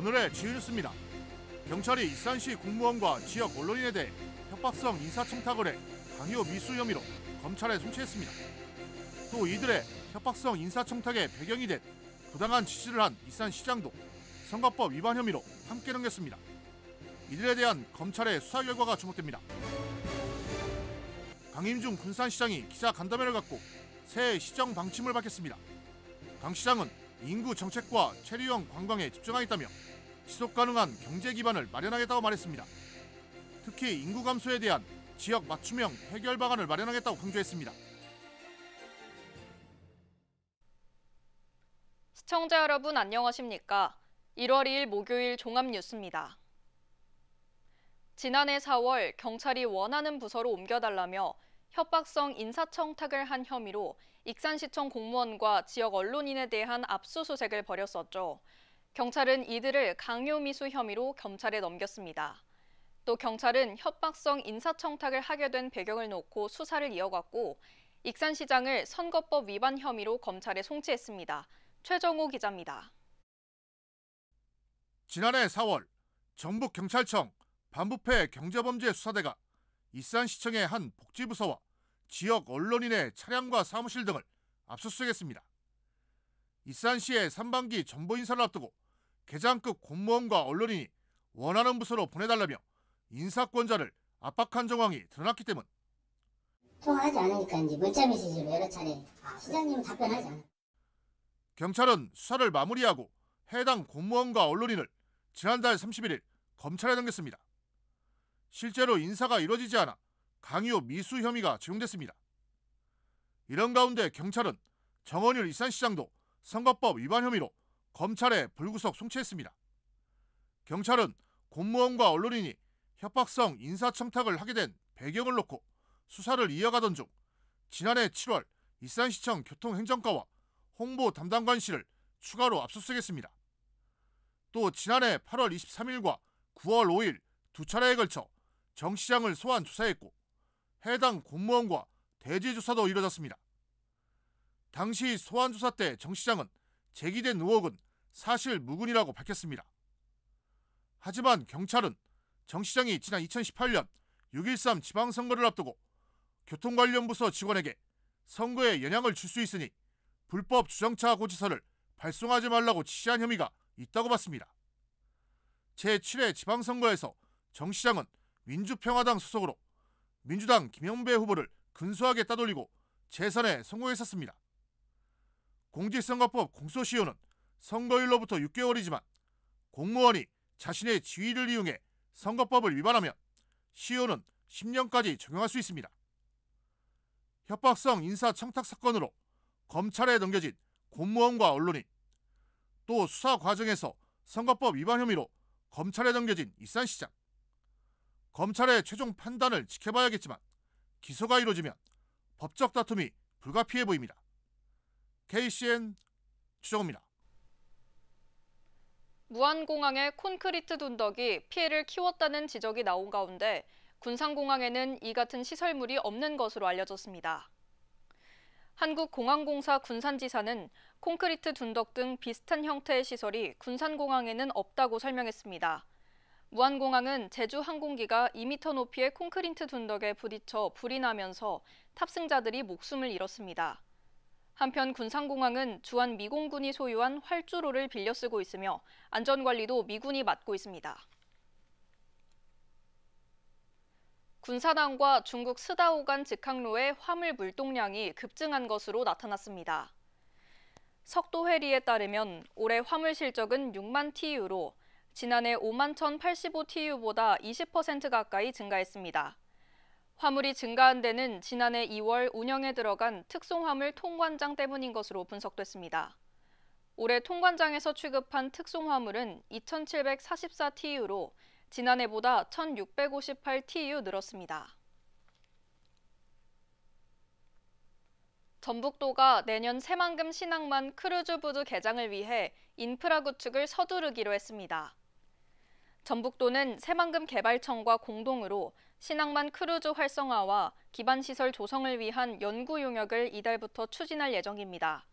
오늘의 지휘뉴스입니다. 경찰이 일산시 공무원과 지역 언론인에 대해 협박성 인사청탁을 해 강요 미수 혐의로 검찰에 송치했습니다. 또 이들의 협박성 인사청탁의 배경이 된 부당한 지시를 한 일산시장도 선거법 위반 혐의로 함께 넘겼습니다. 이들에 대한 검찰의 수사 결과가 주목됩니다. 강임중 군산시장이 기자 간담회를 갖고 새 시정 방침을 밝혔습니다. 강 시장은 인구 정책과 체류형 관광에 집중하겠다며 지속 가능한 경제 기반을 마련하겠다고 말했습니다. 특히 인구 감소에 대한 지역 맞춤형 해결 방안을 마련하겠다고 강조했습니다. 시청자 여러분 안녕하십니까? 1월 2일 목요일 종합뉴스입니다. 지난해 4월 경찰이 원하는 부서로 옮겨달라며 협박성 인사청탁을 한 혐의로 익산시청 공무원과 지역 언론인에 대한 압수수색을 벌였었죠. 경찰은 이들을 강요미수 혐의로 검찰에 넘겼습니다. 또 경찰은 협박성 인사청탁을 하게 된 배경을 놓고 수사를 이어갔고 익산시장을 선거법 위반 혐의로 검찰에 송치했습니다. 최정호 기자입니다. 지난해 4월 전북경찰청 반부패 경제범죄수사대가 일산시청의 한 복지부서와 지역 언론인의 차량과 사무실 등을 압수수색했습니다. 일산시의 3반기 정보 인사를 앞두고 계장급 공무원과 언론인이 원하는 부서로 보내달라며 인사권자를 압박한 정황이 드러났기 때문. 통화하지 않으니까 이제 문자 메시지로 여러 차례 시장님은 답변하지 않아. 경찰은 수사를 마무리하고 해당 공무원과 언론인을 지난달 31일 검찰에 넘겼습니다. 실제로 인사가 이뤄지지 않아 강요 미수 혐의가 적용됐습니다. 이런 가운데 경찰은 정원율 일산시장도 선거법 위반 혐의로 검찰에 불구속 송치했습니다. 경찰은 공무원과 언론인이 협박성 인사청탁을 하게 된 배경을 놓고 수사를 이어가던 중 지난해 7월 일산시청 교통행정과와 홍보 담당관실을 추가로 압수수색했습니다. 또 지난해 8월 23일과 9월 5일 두 차례에 걸쳐 정 시장을 소환 조사했고 해당 공무원과 대지 조사도 이뤄졌습니다. 당시 소환 조사 때 정 시장은 제기된 의혹은 사실 무근이라고 밝혔습니다. 하지만 경찰은 정 시장이 지난 2018년 6.13 지방선거를 앞두고 교통관련부서 직원에게 선거에 영향을 줄 수 있으니 불법 주정차 고지서를 발송하지 말라고 지시한 혐의가 있다고 봤습니다. 제7회 지방선거에서 정 시장은 민주평화당 소속으로 민주당 김영배 후보를 근소하게 따돌리고 재선에 성공했었습니다. 공직선거법 공소시효는 선거일로부터 6개월이지만 공무원이 자신의 지위를 이용해 선거법을 위반하면 시효는 10년까지 적용할 수 있습니다. 협박성 인사청탁 사건으로 검찰에 넘겨진 공무원과 언론인, 또 수사 과정에서 선거법 위반 혐의로 검찰에 넘겨진 일산시장. 검찰의 최종 판단을 지켜봐야겠지만 기소가 이루어지면 법적 다툼이 불가피해 보입니다. KCN 추정호입니다. 무안공항의 콘크리트 둔덕이 피해를 키웠다는 지적이 나온 가운데 군산공항에는 이 같은 시설물이 없는 것으로 알려졌습니다. 한국공항공사 군산지사는 콘크리트 둔덕 등 비슷한 형태의 시설이 군산공항에는 없다고 설명했습니다. 무안공항은 제주 항공기가 2m 높이의 콘크리트 둔덕에 부딪혀 불이 나면서 탑승자들이 목숨을 잃었습니다. 한편 군산공항은 주한 미공군이 소유한 활주로를 빌려 쓰고 있으며 안전관리도 미군이 맡고 있습니다. 군사당과 중국 스다오 간 직항로의 화물 물동량이 급증한 것으로 나타났습니다. 석도회리에 따르면 올해 화물 실적은 6만 TU로 지난해 5만 1,085 TU보다 20% 가까이 증가했습니다. 화물이 증가한 데는 지난해 2월 운영에 들어간 특송화물 통관장 때문인 것으로 분석됐습니다. 올해 통관장에서 취급한 특송화물은 2,744 TU로 지난해보다 1,658 TU 늘었습니다. 전북도가 내년 새만금 신항만 크루즈부두 개장을 위해 인프라 구축을 서두르기로 했습니다. 전북도는 새만금 개발청과 공동으로 신항만 크루즈 활성화와 기반시설 조성을 위한 연구 용역을 이달부터 추진할 예정입니다.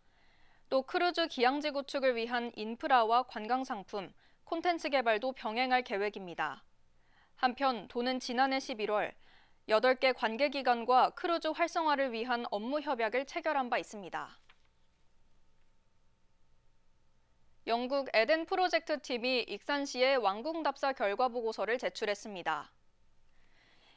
또 크루즈 기항지 구축을 위한 인프라와 관광상품, 콘텐츠 개발도 병행할 계획입니다. 한편 도는 지난해 11월 8개 관계기관과 크루즈 활성화를 위한 업무 협약을 체결한 바 있습니다. 영국 에덴 프로젝트 팀이 익산시에 완궁답사 결과 보고서를 제출했습니다.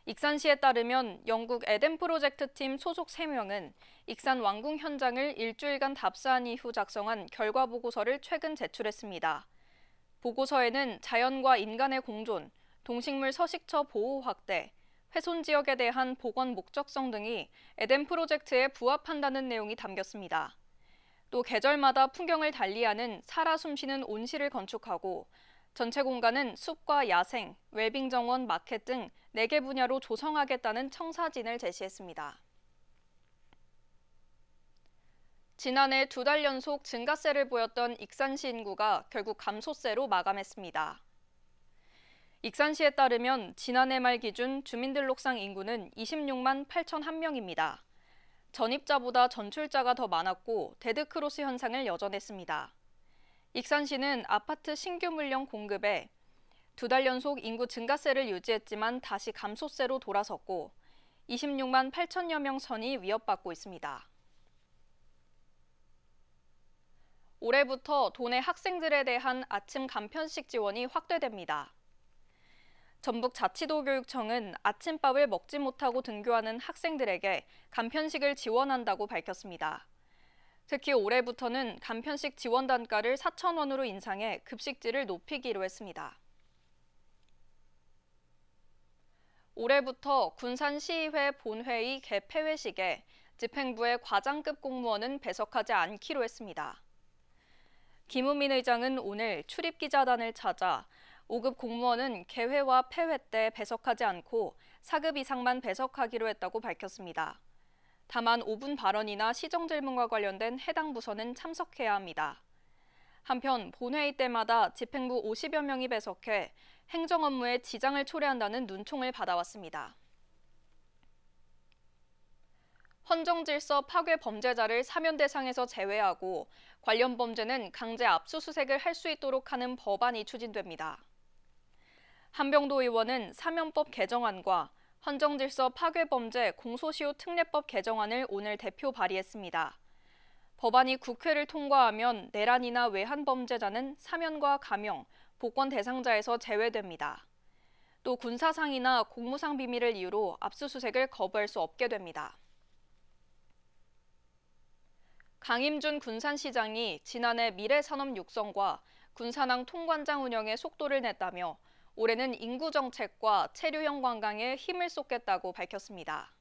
익산시에 따르면 영국 에덴 프로젝트 팀 소속 3명은 익산 완궁 현장을 일주일간 답사한 이후 작성한 결과 보고서를 최근 제출했습니다. 보고서에는 자연과 인간의 공존, 동식물 서식처 보호 확대, 훼손 지역에 대한 복원 목적성 등이 에덴 프로젝트에 부합한다는 내용이 담겼습니다. 또 계절마다 풍경을 달리하는 살아 숨쉬는 온실을 건축하고 전체 공간은 숲과 야생, 웰빙 정원, 마켓 등 4개 분야로 조성하겠다는 청사진을 제시했습니다. 지난해 2달 연속 증가세를 보였던 익산시 인구가 결국 감소세로 마감했습니다. 익산시에 따르면 지난해 말 기준 주민등록상 인구는 26만 8,001명입니다. 전입자보다 전출자가 더 많았고 데드크로스 현상을 여전했습니다. 익산시는 아파트 신규 물량 공급에 2달 연속 인구 증가세를 유지했지만 다시 감소세로 돌아섰고 26만 8천여 명 선이 위협받고 있습니다. 올해부터 도내 학생들에 대한 아침 간편식 지원이 확대됩니다. 전북자치도교육청은 아침밥을 먹지 못하고 등교하는 학생들에게 간편식을 지원한다고 밝혔습니다. 특히 올해부터는 간편식 지원 단가를 4,000원으로 인상해 급식질을 높이기로 했습니다. 올해부터 군산시의회 본회의 개폐회식에 집행부의 과장급 공무원은 배석하지 않기로 했습니다. 김우민 의장은 오늘 출입기자단을 찾아 5급 공무원은 개회와 폐회 때 배석하지 않고 4급 이상만 배석하기로 했다고 밝혔습니다. 다만 5분 발언이나 시정 질문과 관련된 해당 부서는 참석해야 합니다. 한편 본회의 때마다 집행부 50여 명이 배석해 행정 업무에 지장을 초래한다는 눈총을 받아왔습니다. 헌정질서 파괴 범죄자를 사면 대상에서 제외하고 관련 범죄는 강제 압수수색을 할 수 있도록 하는 법안이 추진됩니다. 한병도 의원은 사면법 개정안과 헌정질서 파괴범죄 공소시효 특례법 개정안을 오늘 대표 발의했습니다. 법안이 국회를 통과하면 내란이나 외환 범죄자는 사면과 감형, 복권 대상자에서 제외됩니다. 또 군사상이나 공무상 비밀을 이유로 압수수색을 거부할 수 없게 됩니다. 강임준 군산시장이 지난해 미래산업 육성과 군산항 통관장 운영에 속도를 냈다며 올해는 인구정책과 체류형 관광에 힘을 쏟겠다고 밝혔습니다.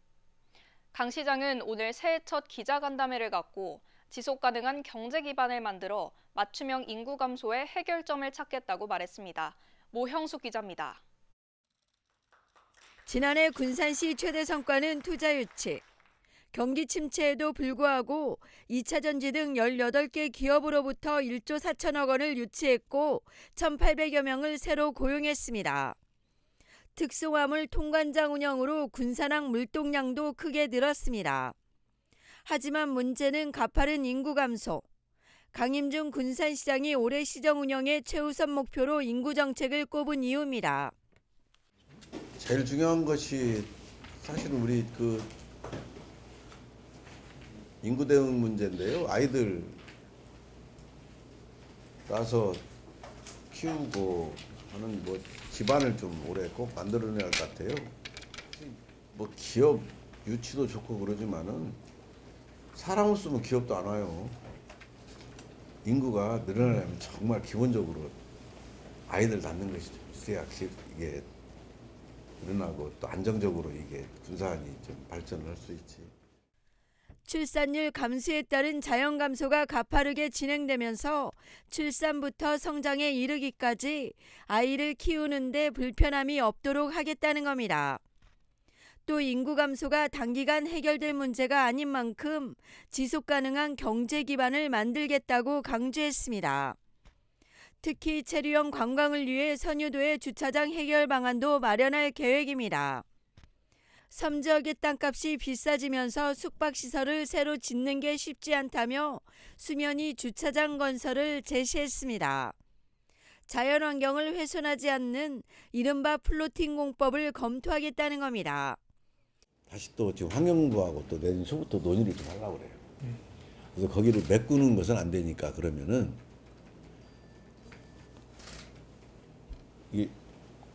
강 시장은 오늘 새해 첫 기자간담회를 갖고 지속가능한 경제 기반을 만들어 맞춤형 인구 감소의 해결점을 찾겠다고 말했습니다. 모형숙 기자입니다. 지난해 군산시 최대 성과는 투자 유치. 경기 침체에도 불구하고 2차 전지 등 18개 기업으로부터 1조 4천억 원을 유치했고 1,800여 명을 새로 고용했습니다. 특수화물 통관장 운영으로 군산항 물동량도 크게 늘었습니다. 하지만 문제는 가파른 인구 감소. 강임준 군산시장이 올해 시정 운영의 최우선 목표로 인구 정책을 꼽은 이유입니다. 제일 중요한 것이 사실 우리 인구 대응 문제인데요. 아이들 낳아서 키우고 하는 기반을 좀 올해 꼭 만들어내야 할 것 같아요. 기업 유치도 좋고 그러지만은 사람을 쓰면 기업도 안 와요. 인구가 늘어나려면 정말 기본적으로 아이들 낳는 것이 좀 있어야 이게 늘어나고 또 안정적으로 이게 군산이 좀 발전을 할 수 있지. 출산율 감소에 따른 자연 감소가 가파르게 진행되면서 출산부터 성장에 이르기까지 아이를 키우는데 불편함이 없도록 하겠다는 겁니다. 또 인구 감소가 단기간 해결될 문제가 아닌 만큼 지속 가능한 경제 기반을 만들겠다고 강조했습니다. 특히 체류형 관광을 위해 선유도의 주차장 해결 방안도 마련할 계획입니다. 섬 지역의 땅값이 비싸지면서 숙박시설을 새로 짓는 게 쉽지 않다며 수면위 주차장 건설을 제시했습니다. 자연환경을 훼손하지 않는 이른바 플로팅 공법을 검토하겠다는 겁니다. 다시 또 지금 환경부하고 또 내년 초부터 논의를 좀 하려고 그래요. 그래서 거기를 메꾸는 것은 안 되니까 그러면은 이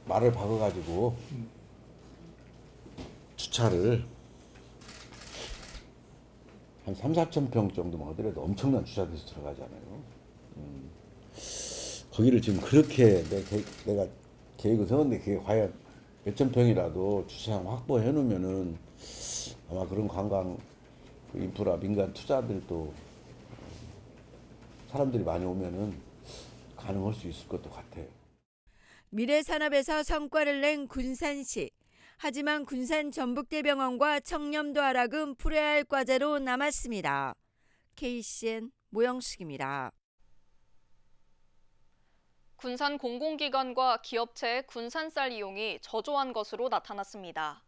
말을 박아가지고 주차를 한 3,4천 평 정도만 하더라도 엄청난 주차장에서 들어가잖아요. 거기를 지금 그렇게 내가 계획을 세웠는데 그게 과연 몇천 평이라도 주차장 확보해 놓으면은 아마 그런 관광 인프라 민간 투자들도 사람들이 많이 오면은 가능할 수 있을 것도 같아요. 미래산업에서 성과를 낸 군산시. 하지만 군산 전북대병원과 청렴도 하락은 풀어야 할 과제로 남았습니다. KCN 모영숙입니다. 군산 공공기관과 기업체의 군산쌀 이용이 저조한 것으로 나타났습니다.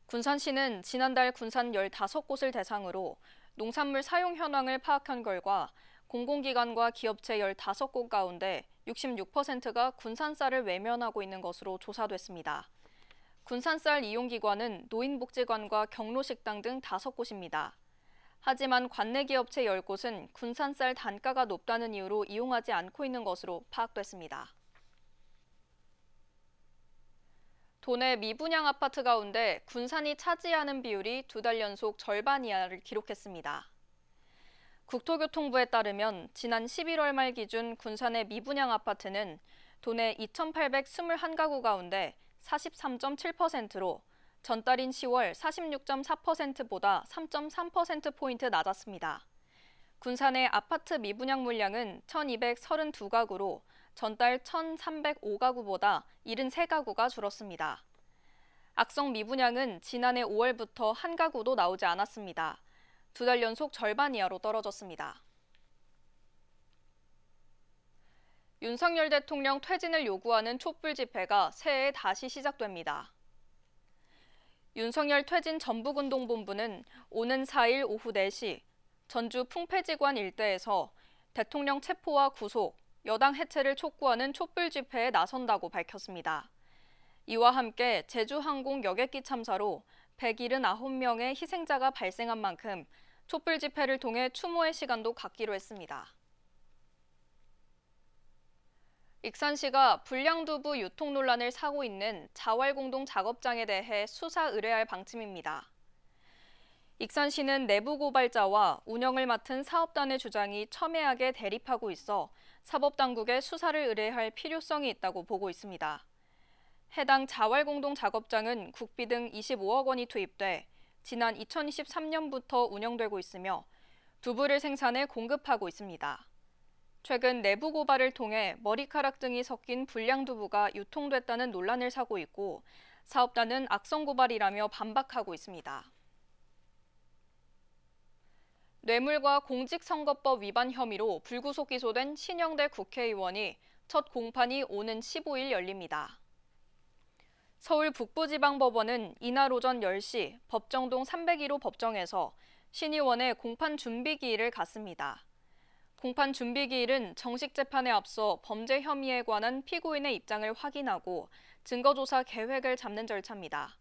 군산시는 지난달 군산 15곳을 대상으로 농산물 사용 현황을 파악한 결과 공공기관과 기업체 15곳 가운데 66%가 군산쌀을 외면하고 있는 것으로 조사됐습니다. 군산쌀 이용기관은 노인복지관과 경로식당 등 5곳입니다. 하지만 관내기업체 10곳은 군산쌀 단가가 높다는 이유로 이용하지 않고 있는 것으로 파악됐습니다. 도내 미분양 아파트 가운데 군산이 차지하는 비율이 2달 연속 절반 이하를 기록했습니다. 국토교통부에 따르면 지난 11월 말 기준 군산의 미분양 아파트는 도내 2,821가구 가운데 43.7%로 전달인 10월 46.4%보다 3.3%포인트 낮았습니다. 군산의 아파트 미분양 물량은 1,232가구로 전달 1,305가구보다 73가구가 줄었습니다. 악성 미분양은 지난해 5월부터 한 가구도 나오지 않았습니다. 2달 연속 절반 이하로 떨어졌습니다. 윤석열 대통령 퇴진을 요구하는 촛불 집회가 새해에 다시 시작됩니다. 윤석열 퇴진 전북운동본부는 오는 4일 오후 4시 전주 풍패지관 일대에서 대통령 체포와 구속, 여당 해체를 촉구하는 촛불 집회에 나선다고 밝혔습니다. 이와 함께 제주항공 여객기 참사로 179명의 희생자가 발생한 만큼 촛불 집회를 통해 추모의 시간도 갖기로 했습니다. 익산시가 불량두부 유통 논란을 사고 있는 자활공동 작업장에 대해 수사 의뢰할 방침입니다. 익산시는 내부 고발자와 운영을 맡은 사업단의 주장이 첨예하게 대립하고 있어 사법당국에 수사를 의뢰할 필요성이 있다고 보고 있습니다. 해당 자활공동 작업장은 국비 등 25억 원이 투입돼 지난 2023년부터 운영되고 있으며 두부를 생산해 공급하고 있습니다. 최근 내부 고발을 통해 머리카락 등이 섞인 불량두부가 유통됐다는 논란을 사고 있고 사업단은 악성 고발이라며 반박하고 있습니다. 뇌물과 공직선거법 위반 혐의로 불구속 기소된 신영대 국회의원이 첫 공판이 오는 15일 열립니다. 서울 북부지방법원은 이날 오전 10시 법정동 301호 법정에서 신 의원의 공판 준비기일을 갖습니다. 공판 준비기일은 정식 재판에 앞서 범죄 혐의에 관한 피고인의 입장을 확인하고 증거조사 계획을 잡는 절차입니다.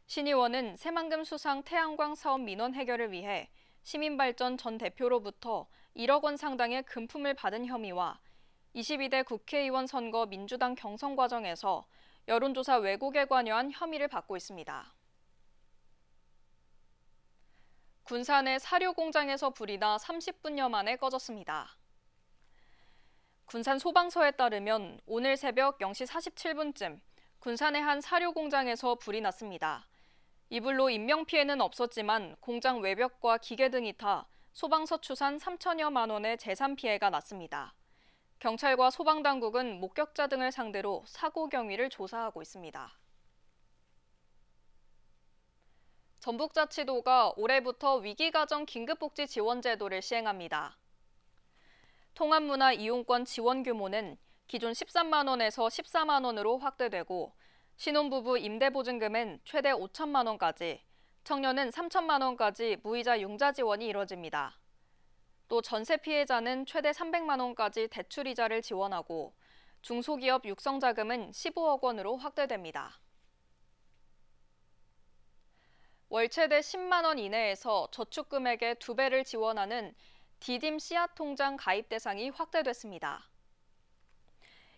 신 의원은 새만금 수상 태양광 사업 민원 해결을 위해 시민발전 전 대표로부터 1억 원 상당의 금품을 받은 혐의와 22대 국회의원 선거 민주당 경선 과정에서 여론조사 왜곡에 관여한 혐의를 받고 있습니다. 군산의 사료 공장에서 불이 나 30분여 만에 꺼졌습니다. 군산 소방서에 따르면 오늘 새벽 0시 47분쯤 군산의 한 사료 공장에서 불이 났습니다. 이 불로 인명피해는 없었지만 공장 외벽과 기계 등이 타 소방서 추산 3천여만 원의 재산 피해가 났습니다. 경찰과 소방당국은 목격자 등을 상대로 사고 경위를 조사하고 있습니다. 전북자치도가 올해부터 위기가정 긴급복지 지원제도를 시행합니다. 통합문화 이용권 지원 규모는 기존 13만 원에서 14만 원으로 확대되고 신혼부부 임대보증금은 최대 5천만 원까지, 청년은 3천만 원까지 무이자 융자 지원이 이뤄집니다. 또 전세 피해자는 최대 300만 원까지 대출이자를 지원하고 중소기업 육성자금은 15억 원으로 확대됩니다. 월 최대 10만 원 이내에서 저축금액의 2배를 지원하는 디딤 씨앗 통장 가입 대상이 확대됐습니다.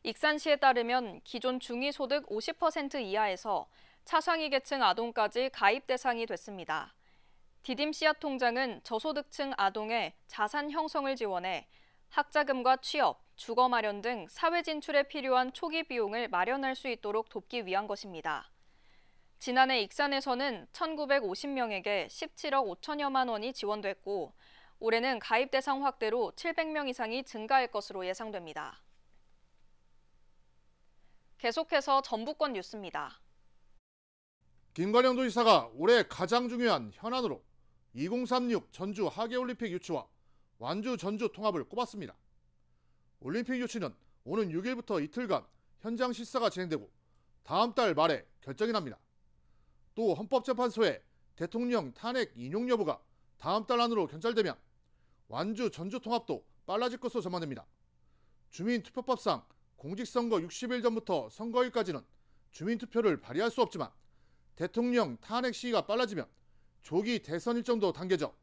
익산시에 따르면 기존 중위소득 50% 이하에서 차상위 계층 아동까지 가입 대상이 됐습니다. 디딤 씨앗 통장은 저소득층 아동의 자산 형성을 지원해 학자금과 취업, 주거 마련 등 사회 진출에 필요한 초기 비용을 마련할 수 있도록 돕기 위한 것입니다. 지난해 익산에서는 1,950명에게 17억 5천여만 원이 지원됐고 올해는 가입 대상 확대로 700명 이상이 증가할 것으로 예상됩니다. 계속해서 전북권 뉴스입니다. 김관영 도지사가 올해 가장 중요한 현안으로 2036 전주 하계올림픽 유치와 완주 전주 통합을 꼽았습니다. 올림픽 유치는 오는 6일부터 이틀간 현장 실사가 진행되고 다음 달 말에 결정이 납니다. 또 헌법재판소에 대통령 탄핵 인용 여부가 다음 달 안으로 견찰되면 완주 전주 통합도 빨라질 것으로 전망됩니다. 주민투표법상 공직선거 60일 전부터 선거일까지는 주민투표를 발의할 수 없지만 대통령 탄핵 시기가 빨라지면 조기 대선 일정도 당겨져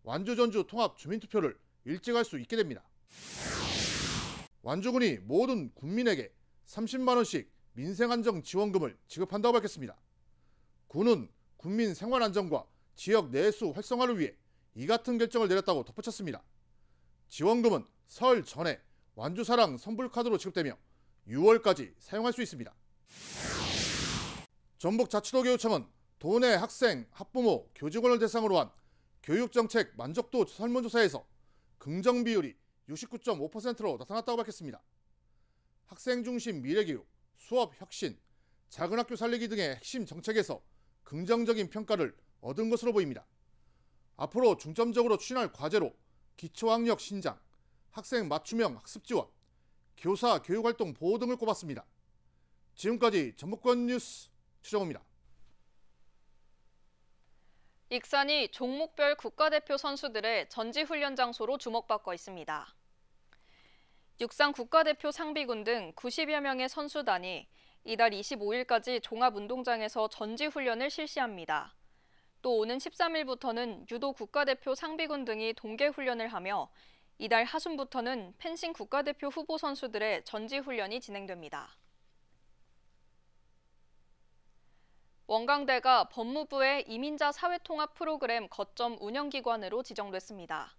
완주 전주 통합 주민투표를 일찍 할 수 있게 됩니다. 완주군이 모든 국민에게 30만 원씩 민생안정지원금을 지급한다고 밝혔습니다. 군은 국민 생활안정과 지역 내수 활성화를 위해 이 같은 결정을 내렸다고 덧붙였습니다. 지원금은 설 전에 완주사랑 선불카드로 지급되며 6월까지 사용할 수 있습니다. 전북자치도교육청은 도내 학생, 학부모, 교직원을 대상으로 한 교육정책 만족도 설문조사에서 긍정 비율이 69.5%로 나타났다고 밝혔습니다. 학생 중심 미래교육, 수업 혁신, 작은 학교 살리기 등의 핵심 정책에서 긍정적인 평가를 얻은 것으로 보입니다. 앞으로 중점적으로 추진할 과제로 기초학력 신장, 학생 맞춤형 학습 지원, 교사 교육활동 보호 등을 꼽았습니다. 지금까지 전북권 뉴스 최정호입니다. 익산이 종목별 국가대표 선수들의 전지훈련 장소로 주목받고 있습니다. 육상 국가대표 상비군 등 90여 명의 선수단이 이달 25일까지 종합운동장에서 전지훈련을 실시합니다. 또 오는 13일부터는 유도 국가대표 상비군 등이 동계훈련을 하며 이달 하순부터는 펜싱 국가대표 후보 선수들의 전지훈련이 진행됩니다. 원광대가 법무부의 이민자 사회통합 프로그램 거점 운영기관으로 지정됐습니다.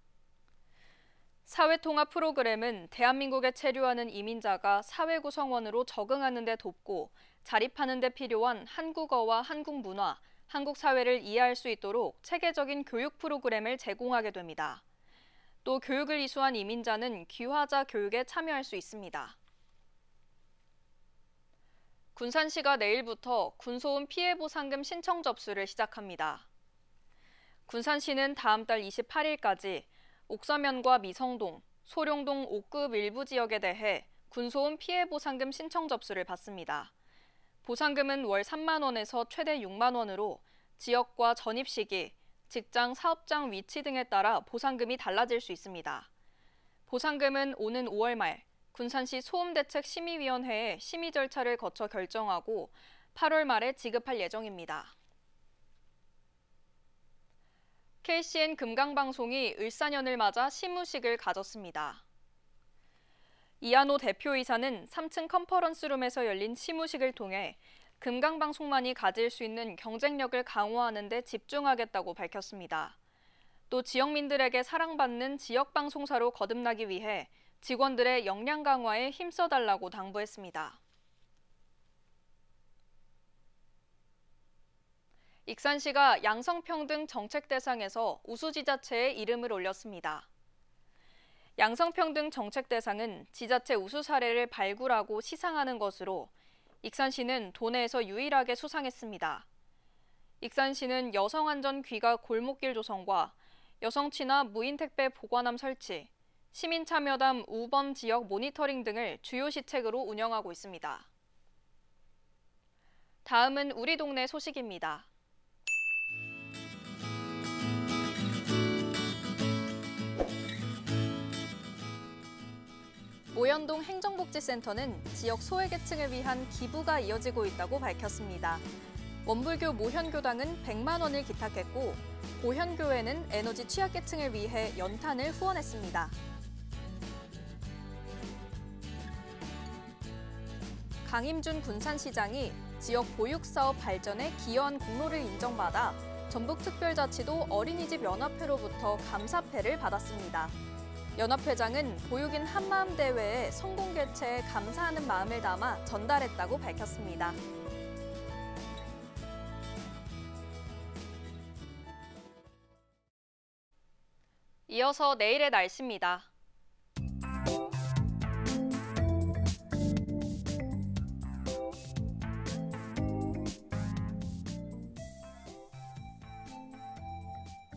사회통합 프로그램은 대한민국에 체류하는 이민자가 사회 구성원으로 적응하는 데 돕고 자립하는 데 필요한 한국어와 한국 문화, 한국 사회를 이해할 수 있도록 체계적인 교육 프로그램을 제공하게 됩니다. 또 교육을 이수한 이민자는 귀화자 교육에 참여할 수 있습니다. 군산시가 내일부터 군소음 피해보상금 신청 접수를 시작합니다. 군산시는 다음 달 28일까지 옥서면과 미성동, 소룡동 5급 일부 지역에 대해 군소음 피해보상금 신청 접수를 받습니다. 보상금은 월 3만 원에서 최대 6만 원으로 지역과 전입 시기, 직장, 사업장 위치 등에 따라 보상금이 달라질 수 있습니다. 보상금은 오는 5월 말 군산시 소음대책심의위원회에 심의 절차를 거쳐 결정하고 8월 말에 지급할 예정입니다. KCN 금강방송이 을사년을 맞아 시무식을 가졌습니다. 이한호 대표이사는 3층 컨퍼런스룸에서 열린 시무식을 통해 금강방송만이 가질 수 있는 경쟁력을 강화하는 데 집중하겠다고 밝혔습니다. 또 지역민들에게 사랑받는 지역방송사로 거듭나기 위해 직원들의 역량 강화에 힘써달라고 당부했습니다. 익산시가 양성평등 정책 대상에서 우수지자체의 이름을 올렸습니다. 양성평등 정책 대상은 지자체 우수 사례를 발굴하고 시상하는 것으로 익산시는 도내에서 유일하게 수상했습니다. 익산시는 여성안전 귀가 골목길 조성과 여성친화 무인택배 보관함 설치, 시민참여담 우범 지역 모니터링 등을 주요 시책으로 운영하고 있습니다. 다음은 우리 동네 소식입니다. 오연동 행정복지센터는 지역 소외계층을 위한 기부가 이어지고 있다고 밝혔습니다. 원불교 모현교당은 100만 원을 기탁했고 고현교회는 에너지 취약계층을 위해 연탄을 후원했습니다. 강임준 군산시장이 지역 보육사업 발전에 기여한 공로를 인정받아 전북특별자치도 어린이집 연합회로부터 감사패를 받았습니다. 연합회장은 보육인 한마음 대회에 성공 개최에 감사하는 마음을 담아 전달했다고 밝혔습니다. 이어서 내일의 날씨입니다.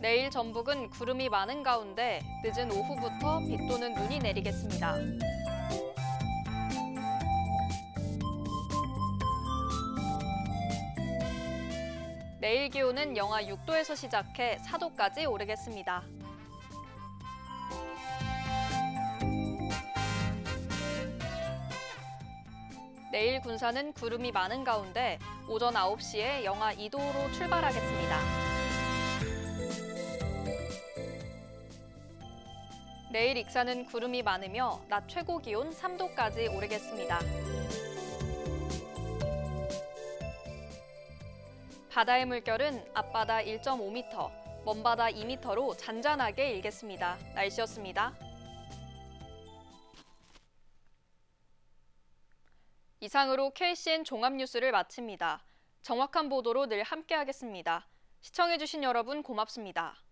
내일 전북은 구름이 많은 가운데 늦은 오후부터 비 또는 눈이 내리겠습니다. 내일 기온은 영하 6도에서 시작해 4도까지 오르겠습니다. 내일 군산은 구름이 많은 가운데 오전 9시에 영하 2도로 출발하겠습니다. 내일 익산은 구름이 많으며 낮 최고 기온 3도까지 오르겠습니다. 바다의 물결은 앞바다 1.5m, 먼바다 2m로 잔잔하게 일겠습니다. 날씨였습니다. 이상으로 KCN 종합뉴스를 마칩니다. 정확한 보도로 늘 함께하겠습니다. 시청해주신 여러분 고맙습니다.